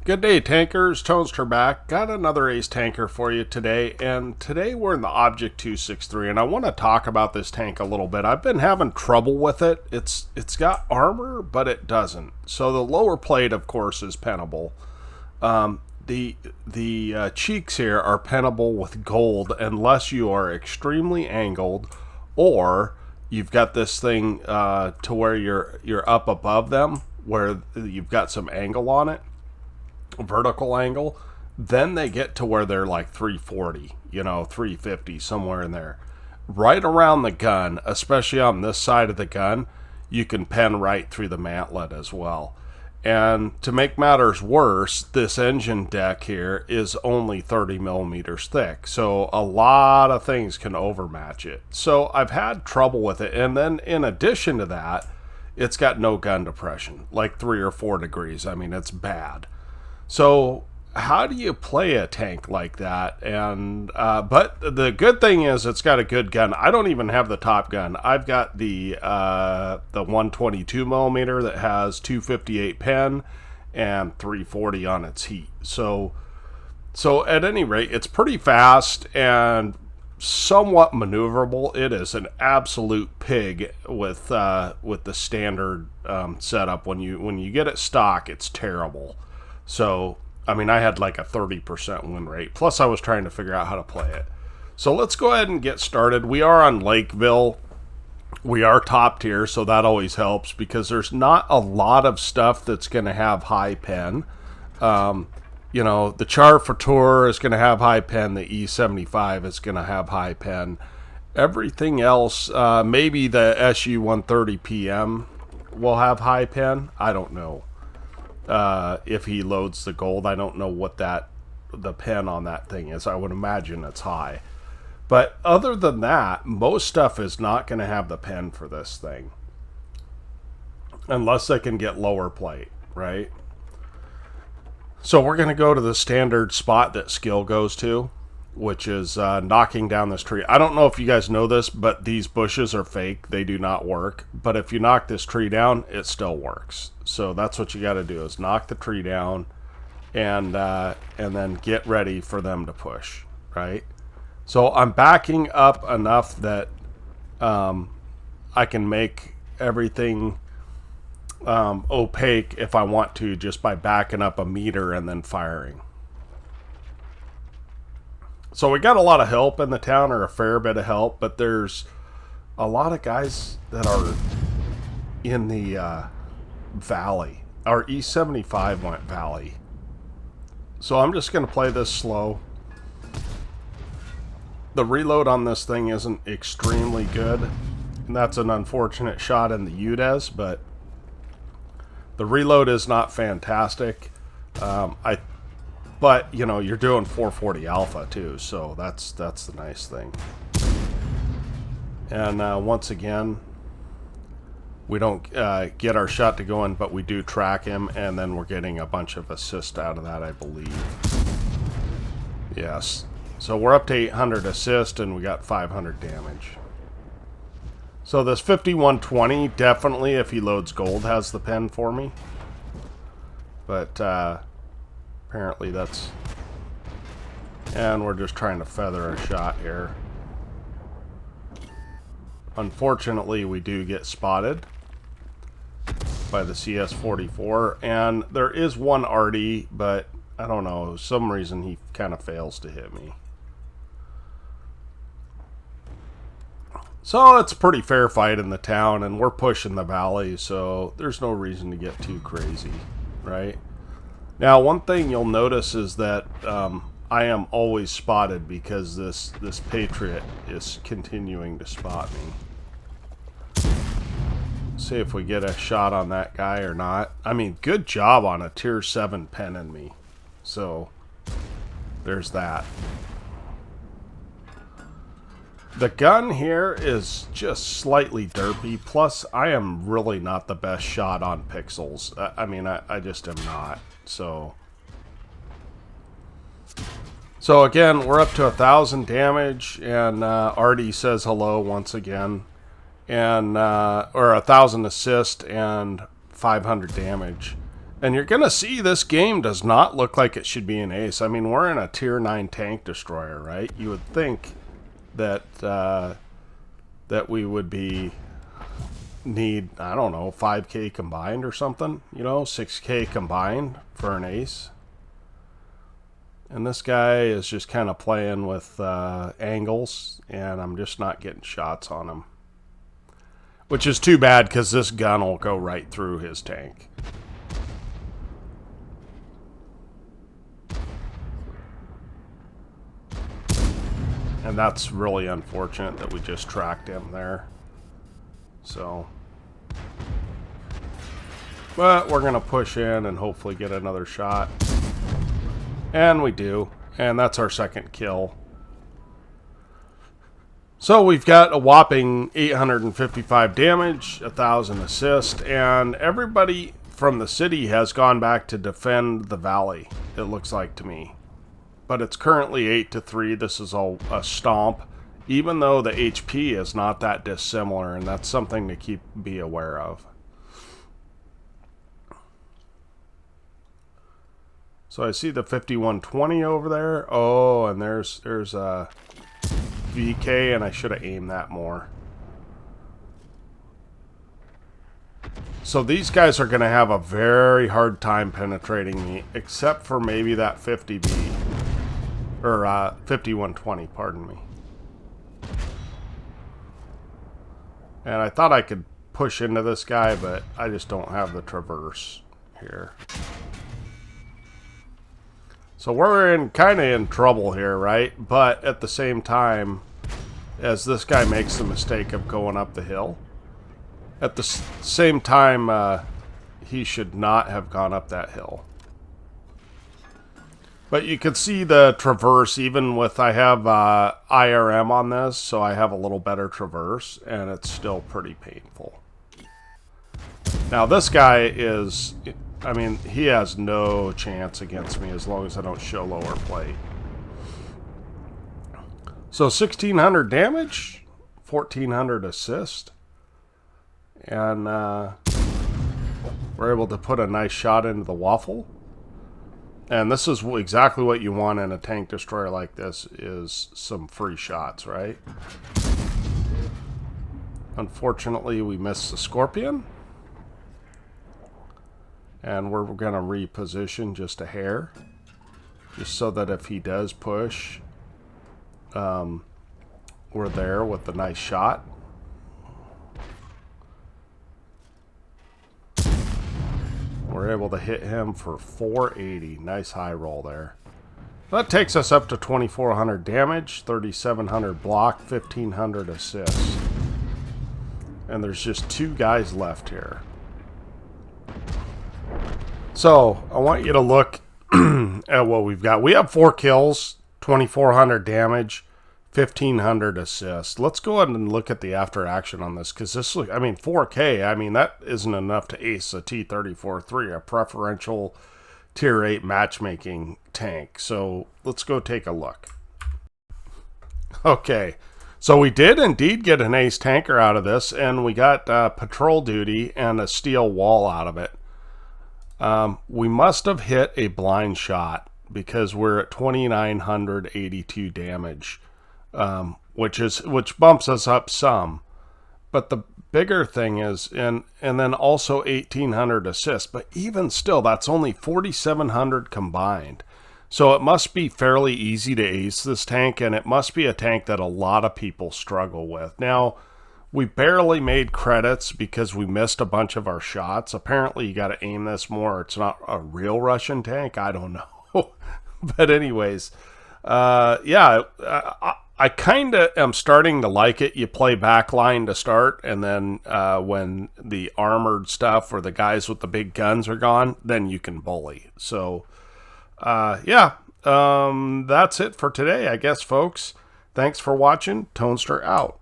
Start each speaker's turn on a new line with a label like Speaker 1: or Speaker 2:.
Speaker 1: Good day, tankers. Toaster back. Got another ace tanker for you today, and today we're in the Object 263, and I want to talk about this tank a little bit. I've been having trouble with it. It's got armor, but it doesn't. So the lower plate, of course, is pennable. The cheeks here are pennable with gold unless you are extremely angled, or you've got this thing to where you're up above them, where you've got some angle on it, vertical angle. Then they get to where they're like 340, 350, somewhere in there. Right around the gun, especially on this side of the gun, you can pen right through the mantlet as well. And to make matters worse, this engine deck here is only 30 millimeters thick, so a lot of things can overmatch it. So I've had trouble with it, and then in addition to that, it's got no gun depression, like 3 or 4 degrees. I mean, it's bad. So how do you play a tank like that? And but the good thing is it's got a good gun. I don't even have the top gun. I've got the 122 millimeter that has 258 pen and 340 on its heat. So at any rate, it's pretty fast and somewhat maneuverable. It is an absolute pig with the standard setup. When you get it stock, it's terrible. So, I mean, I had like a 30% win rate. Plus, I was trying to figure out how to play it. So let's go ahead and get started. We are on Lakeville. We are top tier, so that always helps because there's not a lot of stuff that's going to have high pen. The Char Futur is going to have high pen. The E75 is going to have high pen. Everything else, maybe the SU-130 PM will have high pen. I don't know. If he loads the gold, I don't know what the pen on that thing is. I would imagine it's high. But other than that, most stuff is not going to have the pen for this thing. Unless they can get lower plate, right? So we're going to go to the standard spot that skill goes to, which is knocking down this tree. I don't know if you guys know this, but these bushes are fake. They do not work. But if you knock this tree down, it still works. So that's what you got to do, is knock the tree down and then get ready for them to push, right? So I'm backing up enough that I can make everything opaque if I want to, just by backing up a meter and then firing. So we got a lot of help in the town, or a fair bit of help, but there's a lot of guys that are in the valley. Our E75 went valley. So I'm just going to play this slow. The reload on this thing isn't extremely good, and that's an unfortunate shot in the UDES, but the reload is not fantastic. But, you're doing 440 alpha too, so that's the nice thing. And once again, we don't get our shot to go in, but we do track him, and then we're getting a bunch of assist out of that, I believe. Yes. So we're up to 800 assist, and we got 500 damage. So this 5120, definitely, if he loads gold, has the pen for me. But, apparently that's... And we're just trying to feather a shot here. Unfortunately, we do get spotted by the CS-44. And there is one Artie, but I don't know. Some reason he kind of fails to hit me. So it's a pretty fair fight in the town, and we're pushing the valley, so there's no reason to get too crazy, right? Now, one thing you'll notice is that I am always spotted because this Patriot is continuing to spot me. See if we get a shot on that guy or not. I mean, good job on a tier 7 penning me. So, there's that. The gun here is just slightly derpy, plus I am really not the best shot on pixels. I mean, I just am not. So again, we're up to 1,000 damage, and Artie says hello once again. And or 1,000 assist and 500 damage. And you're going to see this game does not look like it should be an ace. I mean, we're in a tier 9 tank destroyer, right? You would think that that we would need, I don't know, 5k combined or something, you know, 6k combined for an ace. And this guy is just kind of playing with angles, and I'm just not getting shots on him. Which is too bad, because this gun will go right through his tank. And that's really unfortunate that we just tracked him there. So, but we're going to push in and hopefully get another shot. And we do. And that's our second kill. So we've got a whopping 855 damage, 1,000 assist, and everybody from the city has gone back to defend the valley, it looks like to me. But it's currently 8-3. This is a stomp, even though the HP is not that dissimilar, and that's something to be aware of. So I see the 5120 over there. Oh, and there's a VK, and I should have aimed that more. So these guys are going to have a very hard time penetrating me, except for maybe that 50B. Or 5120, pardon me. And I thought I could push into this guy, but I just don't have the traverse here. So we're kind of in trouble here, right? But at the same time, as this guy makes the mistake of going up the hill, at the same time, he should not have gone up that hill. But you can see the traverse, even with, I have IRM on this, so I have a little better traverse, and it's still pretty painful. Now this guy is, I mean, he has no chance against me as long as I don't show lower plate. So 1,600 damage, 1,400 assist, and we're able to put a nice shot into the waffle. And this is exactly what you want in a tank destroyer like this, is some free shots, right? Unfortunately, we missed the Scorpion. And we're going to reposition just a hair. Just so that if he does push, we're there with the nice shot. We're able to hit him for 480. Nice high roll there. That takes us up to 2,400 damage, 3,700 block, 1,500 assists. And there's just 2 guys left here. So, I want you to look at what we've got. We have 4 kills, 2,400 damage, 1,500 assists. Let's go ahead and look at the after action on this, because this, I mean, 4K, I mean, that isn't enough to ace a T-34-3, a preferential tier 8 matchmaking tank. So let's go take a look. Okay, so we did indeed get an ace tanker out of this, and we got patrol duty and a steel wall out of it. We must have hit a blind shot, because we're at 2,982 damage. Which bumps us up some, but the bigger thing is, and then also 1,800 assists, but even still, that's only 4,700 combined. So it must be fairly easy to ace this tank, and it must be a tank that a lot of people struggle with. Now, we barely made credits because we missed a bunch of our shots. Apparently, you got to aim this more. It's not a real Russian tank. I don't know. But anyways, yeah, I kind of am starting to like it. You play backline to start, and then when the armored stuff or the guys with the big guns are gone, then you can bully. So, yeah, that's it for today, I guess, folks. Thanks for watching. Tonester out.